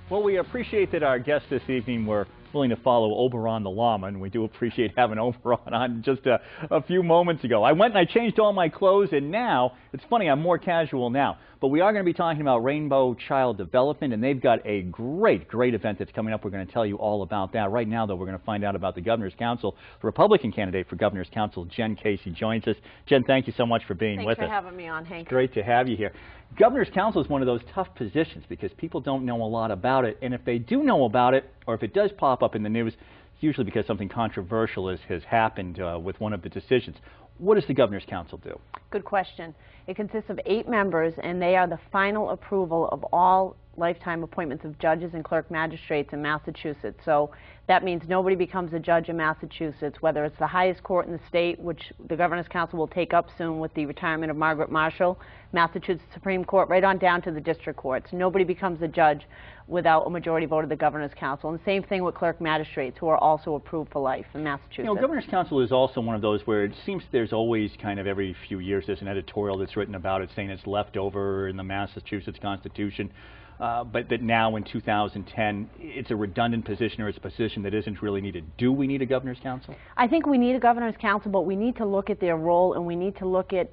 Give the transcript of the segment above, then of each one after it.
Well, we appreciate that our guests this evening were willing to follow Oberon the llama, and we do appreciate having Oberon on just a few moments ago. I went and I changed all my clothes, and now, it's funny, I'm more casual now. But we are going to be talking about Rainbow Child Development, and they've got a great event that's coming up. We're going to tell you all about that. Right now, though, we're going to find out about the Governor's Council. The Republican candidate for Governor's Council, Jen Cassie, joins us. Jen, thank you so much for being with us. Thanks for having me on, Hank. It's great to have you here. Governor's Council is one of those tough positions because people don't know a lot about it, and if they do know about it, or if it does pop up in the news, it's usually because something controversial has happened with one of the decisions. What does the Governor's Council do? Good question. It consists of 8 members, and they are the final approval of all lifetime appointments of judges and clerk magistrates in Massachusetts. So that means nobody becomes a judge in Massachusetts, whether it's the highest court in the state, which the Governor's Council will take up soon with the retirement of Margaret Marshall, Massachusetts Supreme Court, right on down to the district courts. Nobody becomes a judge without a majority vote of the Governor's Council. And the same thing with clerk magistrates, who are also approved for life in Massachusetts. You know, Governor's Council is also one of those where it seems there's always kind of every few years there's an editorial that's written about it saying it's left over in the Massachusetts Constitution. But that now in 2010, it's a redundant position, or it's a position that isn't really needed. Do we need a Governor's Council? I think we need a Governor's Council, but we need to look at their role, and we need to look at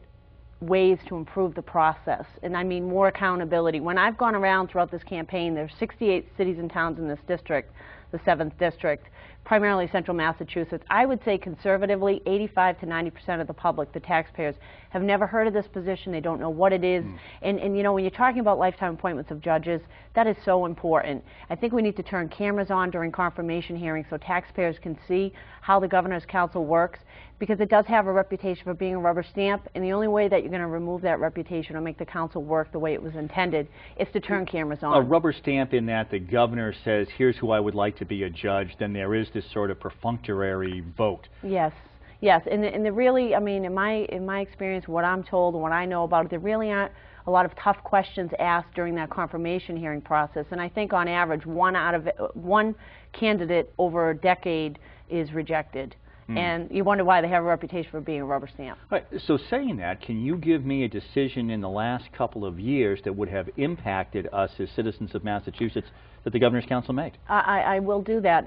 ways to improve the process. And I mean more accountability. When I've gone around throughout this campaign, there's 68 cities and towns in this district, the 7th district, primarily central Massachusetts. I would say conservatively 85 to 90% of the public, the taxpayers, have never heard of this position. They don't know what it is. And you know, when you're talking about lifetime appointments of judges, that is so important. I think we need to turn cameras on during confirmation hearings so taxpayers can see how the Governor's Council works, because it does have a reputation for being a rubber stamp, and the only way that you're going to remove that reputation or make the council work the way it was intended is to turn cameras on. A rubber stamp in that the governor says, here's who I would like to be a judge, then there is this sort of perfunctory vote. Yes. Yes, and there really, I mean, in my experience, what I'm told and what I know about it, there really aren't a lot of tough questions asked during that confirmation hearing process. And I think on average, one candidate over a decade is rejected. And you wonder why they have a reputation for being a rubber stamp. Right. So saying that, can you give me a decision in the last couple of years that would have impacted us as citizens of Massachusetts that the Governor's Council made? I will do that.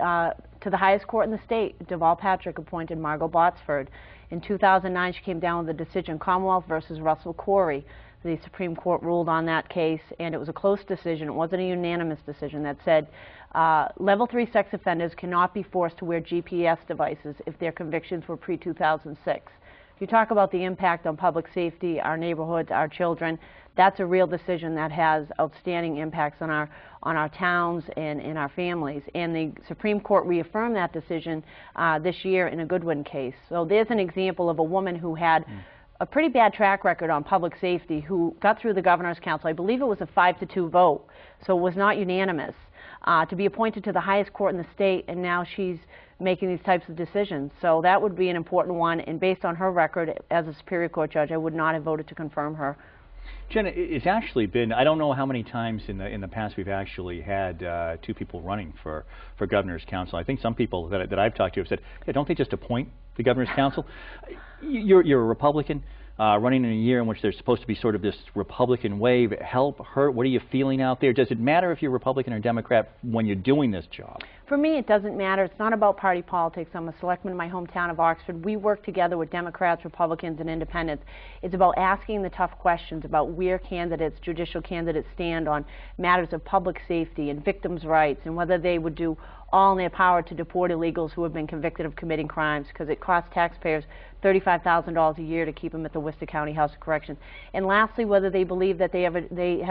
To the highest court in the state, Deval Patrick appointed Margot Botsford. In 2009, she came down with a decision, Commonwealth versus Russell Corey. The Supreme Court ruled on that case, and it was a close decision. It wasn't a unanimous decision that said level 3 sex offenders cannot be forced to wear GPS devices if their convictions were pre-2006. You talk about the impact on public safety, our neighborhoods, our children. That's a real decision that has outstanding impacts on our towns and in our families. And the Supreme Court reaffirmed that decision this year in a Goodwin case. So there's an example of a woman who had a pretty bad track record on public safety, who got through the Governor's Council. I believe it was a 5-2 vote, so it was not unanimous, to be appointed to the highest court in the state, and now she's making these types of decisions. So that would be an important one, and based on her record as a Superior Court judge, I would not have voted to confirm her. Jen, it's actually been, I don't know how many times in the past we've actually had 2 people running for Governor's Council. I think some people that I've talked to have said, hey, don't they just appoint the Governor's Council? You're a Republican running in a year in which there's supposed to be sort of this Republican wave. Help, hurt, what are you feeling out there? Does it matter if you're Republican or Democrat when you're doing this job? For me, it doesn't matter. It's not about party politics. I'm a selectman in my hometown of Oxford. We work together with Democrats, Republicans, and independents. It's about asking the tough questions about where candidates, judicial candidates, stand on matters of public safety and victims' rights, and whether they would do all in their power to deport illegals who have been convicted of committing crimes, because it costs taxpayers $35,000 a year to keep them at the Worcester County House of Corrections. And lastly, whether they believe that they have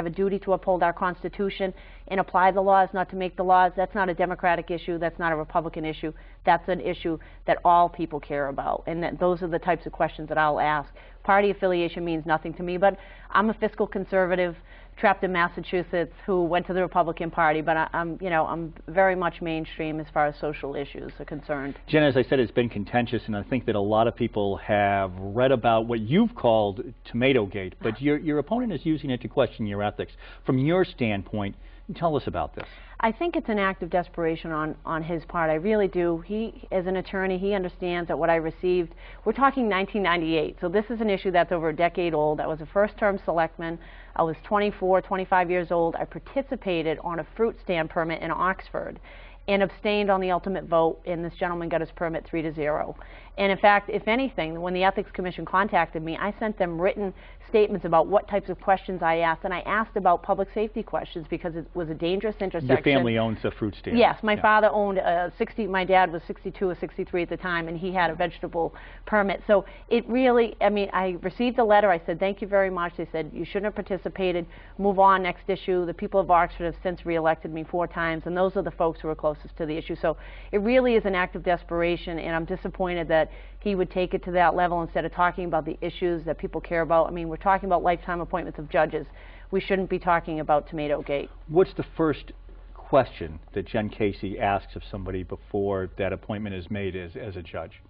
a duty to uphold our Constitution and apply the laws, not to make the laws. That's not a Democratic issue. That's not a Republican issue. That's an issue that all people care about. And those are the types of questions that I'll ask. Party affiliation means nothing to me, but I'm a fiscal conservative trapped in Massachusetts who went to the Republican Party, but I'm very much mainstream as far as social issues are concerned. Jen, as I said, it's been contentious, and I think that a lot of people have read about what you've called Tomatogate, but your opponent is using it to question your ethics. From your standpoint, tell us about this. I think it's an act of desperation on his part. I really do. He, as an attorney, he understands that what I received, we're talking 1998, so this is an issue that's over a decade old. I was a first-term selectman. I was 24, 25 years old. I participated on a fruit stand permit in Oxford and abstained on the ultimate vote, and this gentleman got his permit 3-0. And in fact, if anything, when the Ethics Commission contacted me, I sent them written statements about what types of questions I asked, and I asked about public safety questions because it was a dangerous intersection. Your family owns a fruit stand. Yes, my father owned my dad was 62 or 63 at the time, and he had a vegetable permit. So it really, I mean, I received a letter. I said, thank you very much. They said, you shouldn't have participated. Move on, next issue. The people of Oxford have since reelected me 4 times, and those are the folks who are closest to the issue. So it really is an act of desperation, and I'm disappointed that he would take it to that level instead of talking about the issues that people care about. I mean, we're talking about lifetime appointments of judges. We shouldn't be talking about Tomato Gate. What's the first question that Jen Cassie asks of somebody before that appointment is made as a judge?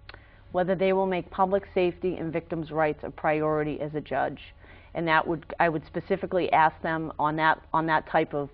Whether they will make public safety and victims' rights a priority as a judge. And that I would specifically ask them on that type of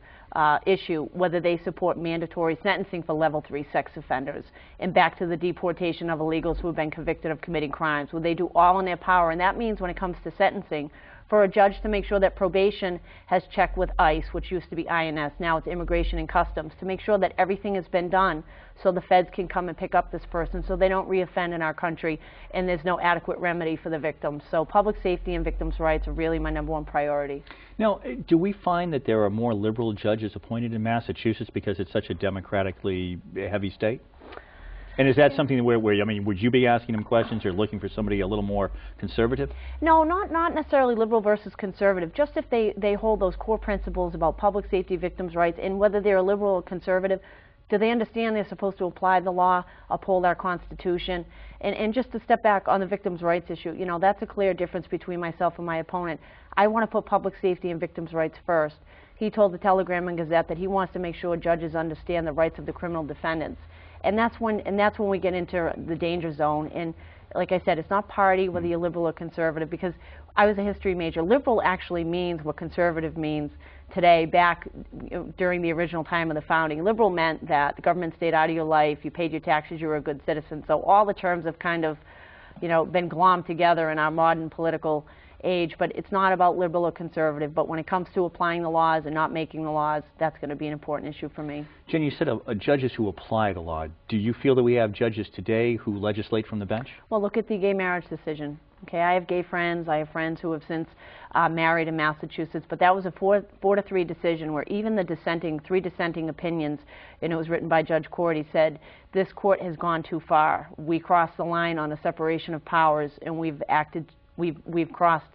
issue, whether they support mandatory sentencing for level 3 sex offenders and back to the deportation of illegals who have been convicted of committing crimes. Will they do all in their power? And that means when it comes to sentencing, for a judge to make sure that probation has checked with ICE, which used to be INS, now it's Immigration and Customs, to make sure that everything has been done so the feds can come and pick up this person so they don't reoffend in our country and there's no adequate remedy for the victims. So public safety and victims' rights are really my #1 priority. Now, do we find that there are more liberal judges appointed in Massachusetts because it's such a democratically heavy state? And is that something where, I mean, would you be asking them questions or looking for somebody a little more conservative? No, not necessarily liberal versus conservative. Just if they hold those core principles about public safety, victims' rights, and whether they're liberal or conservative, do they understand they're supposed to apply the law, uphold our Constitution? And just to step back on the victims' rights issue, you know, that's a clear difference between myself and my opponent. I want to put public safety and victims' rights first. He told the Telegram and Gazette that he wants to make sure judges understand the rights of the criminal defendants. And that's when we get into the danger zone. And like I said, it's not party, whether you're liberal or conservative, because I was a history major. Liberal actually means what conservative means today, back during the original time of the founding. Liberal meant that the government stayed out of your life, you paid your taxes, you were a good citizen. So all the terms have kind of, you know, been glommed together in our modern political age, but it's not about liberal or conservative. But when it comes to applying the laws and not making the laws, that's going to be an important issue for me. Jen, you said judges who apply the law. Do you feel that we have judges today who legislate from the bench? Well, look at the gay marriage decision. Okay, I have gay friends. I have friends who have since married in Massachusetts, but that was a 4-3 decision where even the 3 dissenting opinions, and it was written by Judge Cordy, said this court has gone too far. We crossed the line on a separation of powers, and we've crossed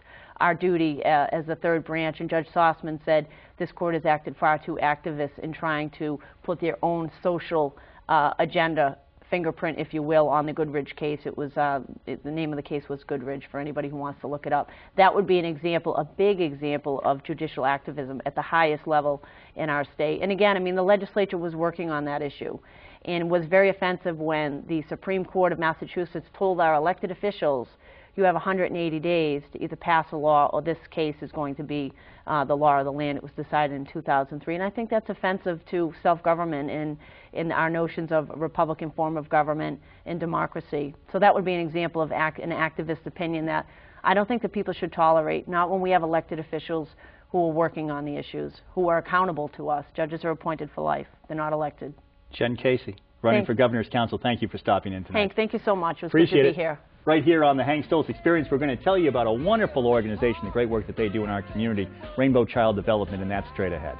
our duty as the third branch. And Judge Sossman said this court has acted far too activist in trying to put their own social agenda, fingerprint, if you will, on the Goodridge case. It was the name of the case was Goodridge, for anybody who wants to look it up. That would be an example, a big example of judicial activism at the highest level in our state. And again, I mean, the legislature was working on that issue and was very offensive when the Supreme Court of Massachusetts told our elected officials, you have 180 days to either pass a law or this case is going to be the law of the land. It was decided in 2003. And I think that's offensive to self-government and in our notions of a Republican form of government and democracy. So that would be an example of an activist opinion that I don't think that people should tolerate, not when we have elected officials who are working on the issues, who are accountable to us. Judges are appointed for life. They're not elected. Jen Cassie, running for Governor's Council, thank you for stopping in tonight. Hank, thank you so much. It was Appreciate good to be here. Right here on the Hank Stolz Experience, we're going to tell you about a wonderful organization, the great work that they do in our community, Rainbow Child Development, and that's straight ahead.